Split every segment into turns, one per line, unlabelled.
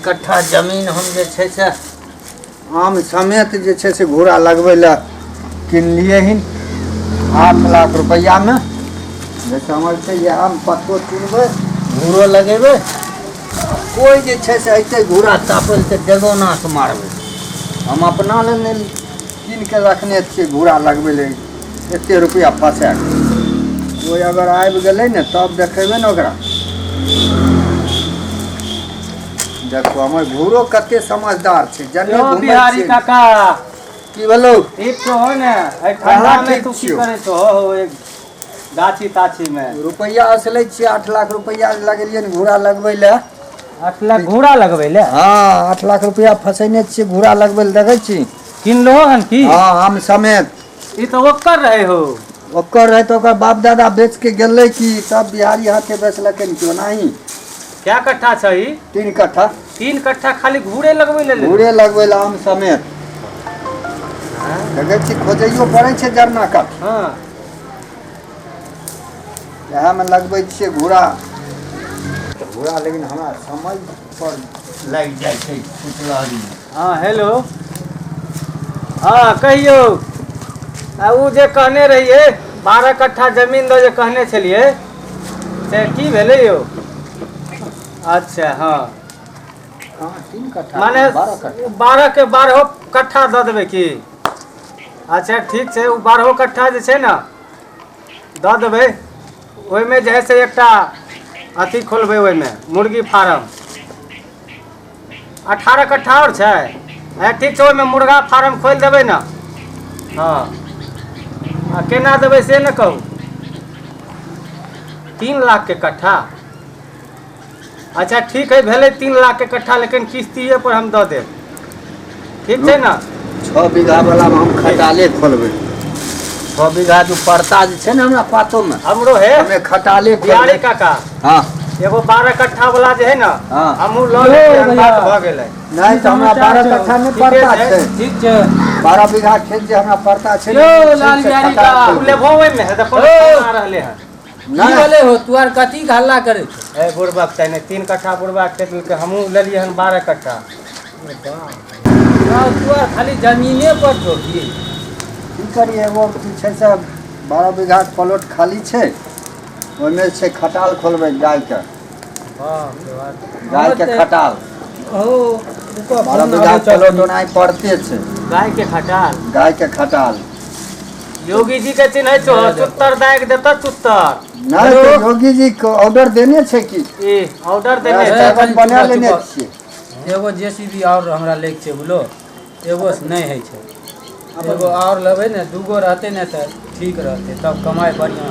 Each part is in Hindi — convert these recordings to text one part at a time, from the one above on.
कट्ठा जमीन हम जे छै से आम समेत जे छै से घोड़ा लगबै ला किनलिए हन 8 लाख रुपया में। जैसे हमर छै ये आम पत्तो चुनबै घूरो लगेबै कोई जे छै से अइते घोड़ा तापल से डेगोना से मारबै। हम अपना ले नहीं कीन के रखने छियै घोड़ा लगबै ले एते रुपया फंसा के। कोई अगर आबि गेलै ने तब देखेबै ने ओकरा। देखो हमर घोड़ो कते समझदार छै जन्ने घुमै
बिहारी काका
की भेलौ
ठीक तो हो ने ए ठंडा में तू की करे तो हो एक गाछी ताछी में
रुपया असलै छियै 8 लाख रुपया लगेलियै ने घोड़ा लगबै ले।
8 लाख घोड़ा लगबै ले?
हाँ 8 लाख रुपया फसैने छियै घोड़ा लगबै ले देखै छी।
किनलो हन की?
हाँ आम समेत।
ई तो ओकर रहे हो।
ओकर रहे तो ओकर बाप दादा बेच के गेलै कि सब बिहारी हाथे बेचलकै क्यों नहीं।
क्या कट्ठा छै ई?
3 कट्ठा।
3 कट्ठा खाली घूरे लगबै ले?
घूरे लगबै ले आम समेत। देखै छी खोजैयो पड़ै छै जरना कट।
हाँ
इएह में लगबै छियै घोड़ा। घोड़ा लेकिन हमरा समझ पर लागि जाइ छै फुटलहरी।
हाँ हेलो हाँ कहियो उ जे कहने रहिए 12 कट्ठा जमीन दो जे कहने छलिए से की भेलै यौ? अच्छा हाँ
हाँ 3 कट्ठा
माने 12 के 12 कट्ठा दऽ देबै की? अच्छा ठीक छै उ 12 कट्ठा जे छै ने दऽ देबै। ओहिमे जे है से एकटा अथी खोलबै ओहिमे मुर्गी फार्म। 18 कट्ठा और छै? ठीक छै ओहिमे मुर्गा फार्म खोलि देबै ने। हाँ आ केना देबै से ने कहू। 3 लाख के कट्ठा? अच्छा ठीक है भेलै 3 लाख के कट्ठा लेकिन किस्तिये पर हम दऽ देब ठीक छै ना?
6 बीघा वाला में हम खटाले खोलबै। 6 बीघा जो पड़ता जे छै ने हमरा पातो में
हमरो है
हमें खटाले
बिहारी काका।
हाँ
एगो 12 कट्ठा वाला जे है ना
हाँ
हमहू लऽ लेबै बात भऽ गेलै।
नहीं तो हमरा 12 कट्ठा में पड़ता छै।
ठीक छै
12 बीघा खेत जे हमरा पड़ता छै
यो लाल बिहारी का लेबो ओइ में है देखो आ रहले हैं।
नहीं
बोले हो तू आर कथी हल्ला करे छै? ए बुढ़बक तने 3 कट्ठा बुढ़बक खेत में हमहू लेलिए हन 12 कट्ठा। हां तू आर खाली जमीने पर छो की
करिए एगो छै से 12 बीघा प्लॉट खाली छै ओहिमे छै खटाल खोलबै गाय के। गाय के खटाल
ओ
12 बीघा प्लॉट ओनाही पड़ते छै।
गाय के खटाल?
गाय के खटाल
योगी जी के चिन्ह छो चुत्तर दाग देता चुत्तर।
नहीं तो योगी जी को ऑर्डर देने छै कि
ए ऑर्डर देने
कागज बना लेने छियै।
एगो जेसीबी और हमरा लेके छै बोलो एगो से नहीं है छै। एगो और लेबै ने दूगो रहते ने तो ठीक रहते तब कमाई बढ़िया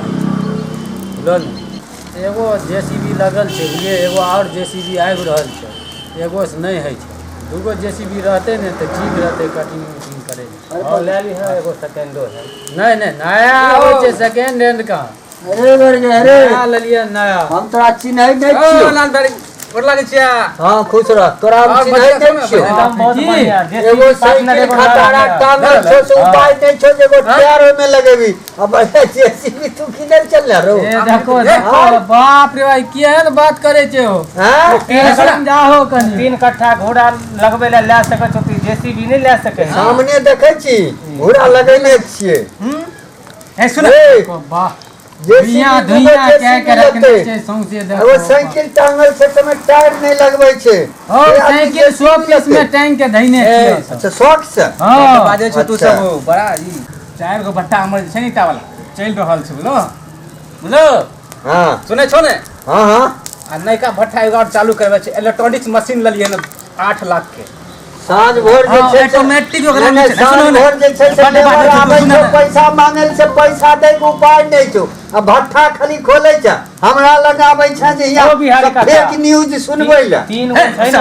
बोलो ने। एगो जेसीबी लगल छै बुझलिए एगो और जेसीबी आबि रहल छै एगो से नहीं है छै। दूगो जेसीबी रहते ने तो ठीक रहते कटिंग उटिंग करे में।
और ले ली है एगो सेकंडो है।
नहीं नहीं नया आबै छै सेकंड हैंड का।
अरे बरगे अरे
नया लेलिए नया।
हम तोरा चिन्है नहीं छियो।
लाल दाढ़ी गोर लागै छियै।
हां खुश रह तोरा हम चिन्है नहीं छियो।
बहुत बढ़िया
एगो साइकिल खटारा टांगल छो से उपाय नहीं छो जे एगो टायर ओय में लगेबी। अब जेसीबी तू किधर चल रो?
देखो देखो बाप रे भाई केहन बात करे छै हो?
हां
समझाओ कनी।
3 कट्ठा घोड़ा लगबै ले सकै छौ तू जेसीबी नहीं ले सकै है।
सामने देखै छी घोड़ा लगैने छियै।
ए सुन वाह दुनिया दुनिया क्या के रखने छै सौंसे देखो।
एगो साइकिल टांगल छै त में टायर नहीं लगबै छै।
ओ साइकिल 100 पीस में टांग के धइने छियै।
अच्छा शौक से
हां बाजे छौ तू
अच्छा।
सब बड़ा ई 4 गो भट्टा हमर छै नीटा वाला चल रहल छै बोलो बोलो।
हां
सुनै छौ ने?
हां हां
आ नयका भट्टा एगो और चालू करबै छै इलेक्ट्रॉनिक्स मशीन लेलिए ने 8 लाख के।
साँझ भोर जे छै
ऑटोमेटिक ओकरा में छै
साँझ भोर जे छै से लेबर आबै छै पैसा मांगल से पैसा दै के उपाय नहीं छौ। आ भट्ठा खाली खोलै छै हमरा लग आबै छै जे
ओ बिहारी का
फेक न्यूज सुनबै ले।
3 गो छै ना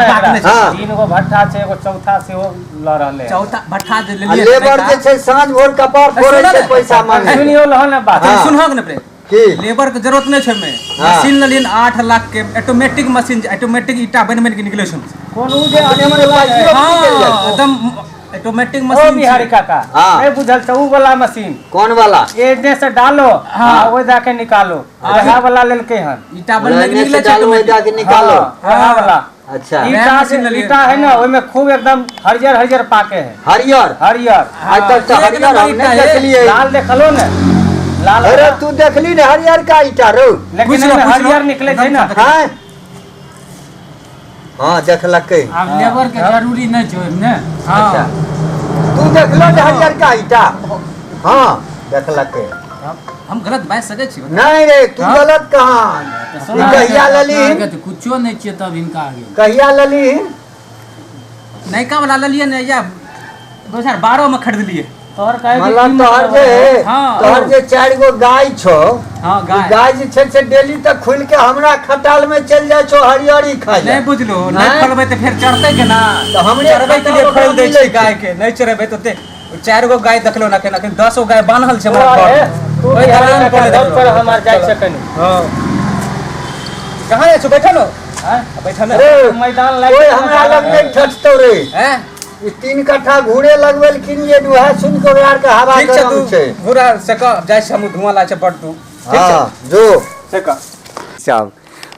3 गो भट्ठा छै एगो चौथा से वो ल रहले।
चौथा भट्ठा जे
आ
लेलिए
लेबर जे छै साँझ भोर कपार फोड़ै छै पैसा मांगे।
सुनियो लहन ना बात।
सुनहक ने प्रे
की
लेबर के जरूरत नहीं छै में मशीन लेलिए 8 लाख के ऑटोमेटिक मशीन ऑटोमेटिक ईटा बन के निकले छै।
कोन उ जे
मने मने पैसा निकल जाय।
एकदम ऑटोमेटिक
ओ
मशीन
बिहारी काका
हाँ।
नहीं बुझल तो उ वाला मशीन
कौन वाला
एने से डालो
हाँ।
वो जाके निकालो वहा वाला लेलके हन।
ईटा बन के निकले छै
डालो
ऑटोमेटिक।
जाके निकालो।
वहा वाला
अच्छा
ईटा है ना ओमे खूब एकदम हरियर हरियर पाके है
हरियर
हरियर
आज तक तो हरियर हम नहीं देखलिए।
लाल देखलो ने लाल
अरे तू देखली ने हरियर का ईटा रो
लेकिन ओमे हरियर निकले छै ना
हाँ हाँ देखलकै।
अब लेबर के जरूरी नहीं छै ने।
अच्छा तू देखलो ने हरियर का ईटा हाँ देखलकै।
हम गलत बात सके छी
नहीं रे तू गलत कहाँ कहिया लली
कुछो नहीं छियै तब इनका आगे
कहिया लली
नयका वाला लेलिए ने या 2012 में खरीद लिए।
तोहर काहे
मतलब तोहर जे 4 गो गाय छो
हां
गाय जे छै से डेली तक खुल के हमरा खटाल में चल जाय छो हरियरी खाय
नहीं बुझलो नहीं खोलबै त फिर चढ़तै के ना
तो हमरे
चढ़बै के लिए खोल दै छै गाय के नहीं चढ़बै त 4 गो गाय देखलो ना के 10 गो गाय बान्हल छै हमरा घर
तू ध्यान पर हमार जाय सकनी।
हां कहां है छो बैठल हो
हां
बैठल
अरे मैदान लाग
कोई हमरा लग नहीं ठटतो रे
हैं
ई 3 कट्ठा घूरे लगवेल किन ये दुहा सुन के यार के हवा
ठीक छै
गरम
तू
छै
पूरा से क जाय छै हम धुआं ला छै पड़ तू ठीक छै
हां जो
से क
सब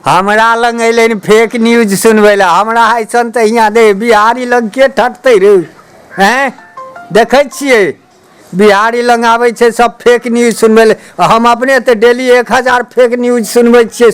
हमरा लग अइले फेक न्यूज सुनबै ला हमरा ऐसन त हियां दे बिहारी लग के ठटतै रे हैं देखै छियै बिहारी लग आबै छै सब फेक न्यूज सुनबै ले हम अपने त डेली 1000 फेक न्यूज सुनबै छियै